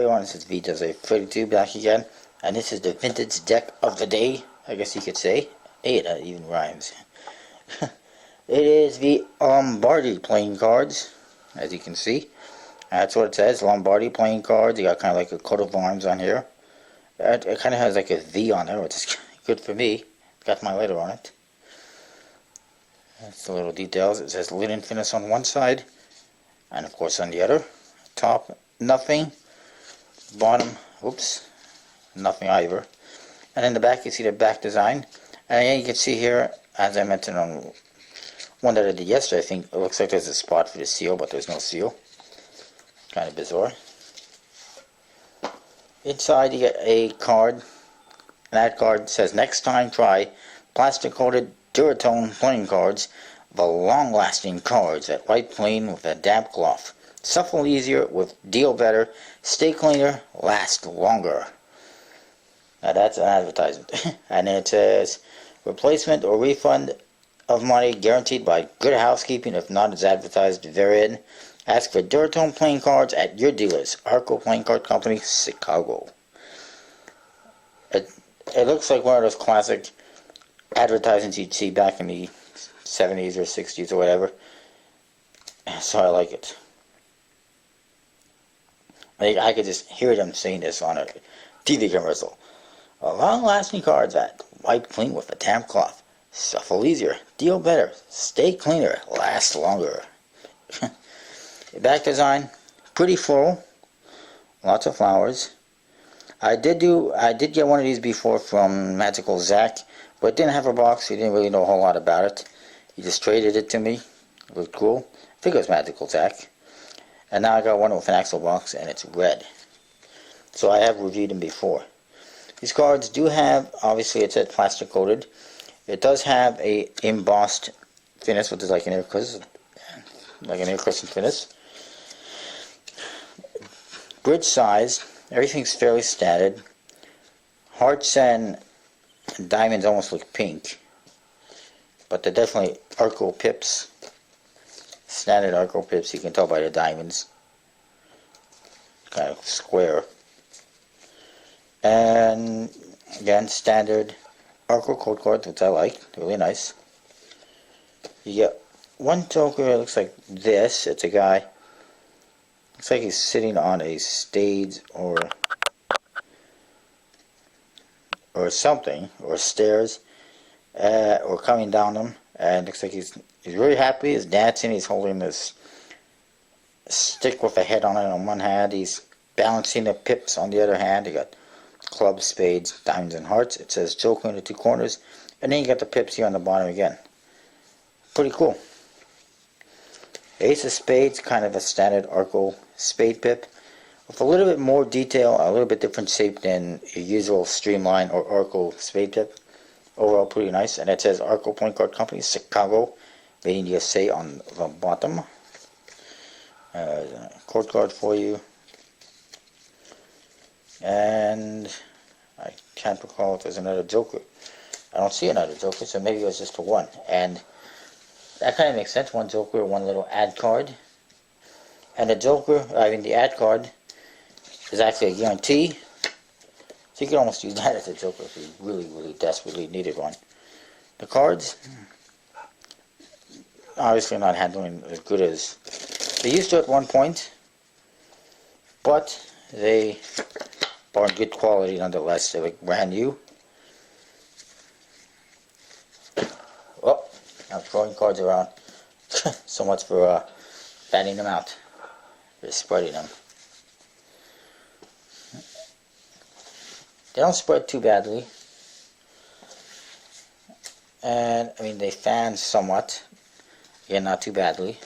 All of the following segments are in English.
everyone, this is Vito's a 32 back again, and this is the vintage deck of the day, I guess you could say. Hey, that even rhymes. It is the Lombardy playing cards, as you can see. That's what it says, Lombardy playing cards. You got kind of like a coat of arms on here. It kind of has like a V on there, which is good for me. Got my letter on it. That's the little details. It says linen finish on one side, and of course on the other. Top, nothing. Bottom, oops, nothing either. And in the back you see the back design. And you can see here, as I mentioned on one that I did yesterday, I think it looks like there's a spot for the seal, but there's no seal. Kind of bizarre. Inside you get a card, and that card says, next time try plastic coated Duratone playing cards, the long lasting cards that wipe clean with a damp cloth. Shuffle easier with deal better, stay cleaner, last longer. Now that's an advertisement. And then it says, replacement or refund of money guaranteed by Good Housekeeping, if not as advertised therein. Ask for Duratone playing cards at your dealers. Arco Playing Card Company, Chicago. It looks like one of those classic advertisements you'd see back in the 70s or 60s or whatever. So I like it. I could just hear them saying this on a TV commercial. Long-lasting cards that wipe clean with a damp cloth. Shuffle easier, deal better, stay cleaner, last longer. Back design, pretty full, lots of flowers. I did get one of these before from Magical Zach, but it didn't have a box. He didn't really know a whole lot about it. He just traded it to me. It looked cool. I think it was Magical Zach. And now I got one with an actual box, and it's red. So I have reviewed them before. These cards do have, obviously it said plastic coated. It does have a embossed finish, which is like an air cushion finish. Grid size, everything's fairly standard. Hearts and diamonds almost look pink, but they're definitely Arco pips. Standard Arco pips, you can tell by the diamonds. Kind of square. And again, standard Arco code cards, which I like. They're really nice. You get one joker, it looks like this. It's a guy. Looks like he's sitting on a stage or something, or stairs, or coming down them. And looks like he's really happy. He's dancing. He's holding this stick with a head on it on one hand. He's balancing the pips on the other hand. You got clubs, spades, diamonds, and hearts. It says joker in the two corners. And then you got the pips here on the bottom again. Pretty cool. Ace of Spades, kind of a standard Arco spade pip, with a little bit more detail, a little bit different shape than your usual streamline or Arco spade pip. Overall pretty nice. And it says Arco Playing Card Company, Chicago, made in USA on the bottom. A code card for you. And I can't recall if there's another joker. I don't see another joker, so maybe it was just the one. And that kind of makes sense. One joker, one little ad card. And the ad card is actually a guarantee. So you can almost use that as a joker if you really, really desperately needed one. The cards, obviously not handling as good as they used to at one point, but they are in good quality nonetheless. They're like brand new. Oh, I'm throwing cards around. So much for fanning them out. Just spreading them. They don't spread too badly. And, I mean, they fan somewhat. Again, not too badly.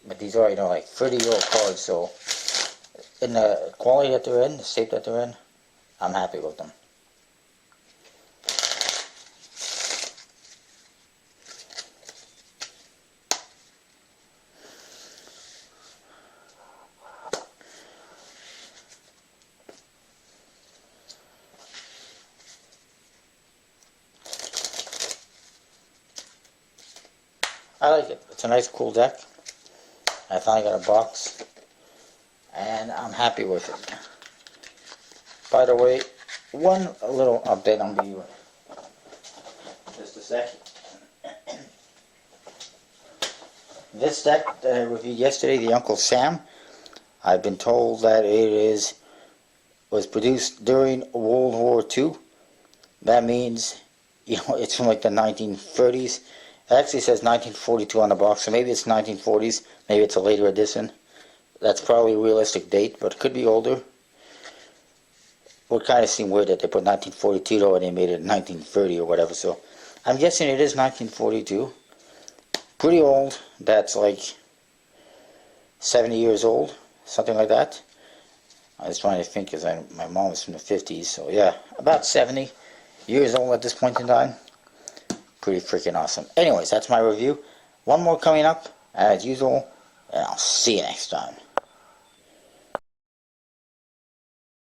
But these are, like 30-year-old cards, so in the quality that they're in, the shape that they're in, I'm happy with them. I like it. It's a nice, cool deck. I finally got a box. and I'm happy with it. By the way, one little update on the just a sec. This deck that I reviewed yesterday, the Uncle Sam, I've been told that it was produced during World War II. That means, it's from like the 1930s. It actually says 1942 on the box, so maybe it's 1940s, maybe it's a later edition. That's probably a realistic date, but it could be older. Would kind of seem weird that they put 1942 though and they made it 1930 or whatever, so I'm guessing it is 1942. Pretty old. That's like 70 years old, something like that. I was trying to think because my mom was from the 50s, so yeah, about 70 years old at this point in time. Pretty freaking awesome. Anyways, that's my review. One more coming up, as usual, and I'll see you next time.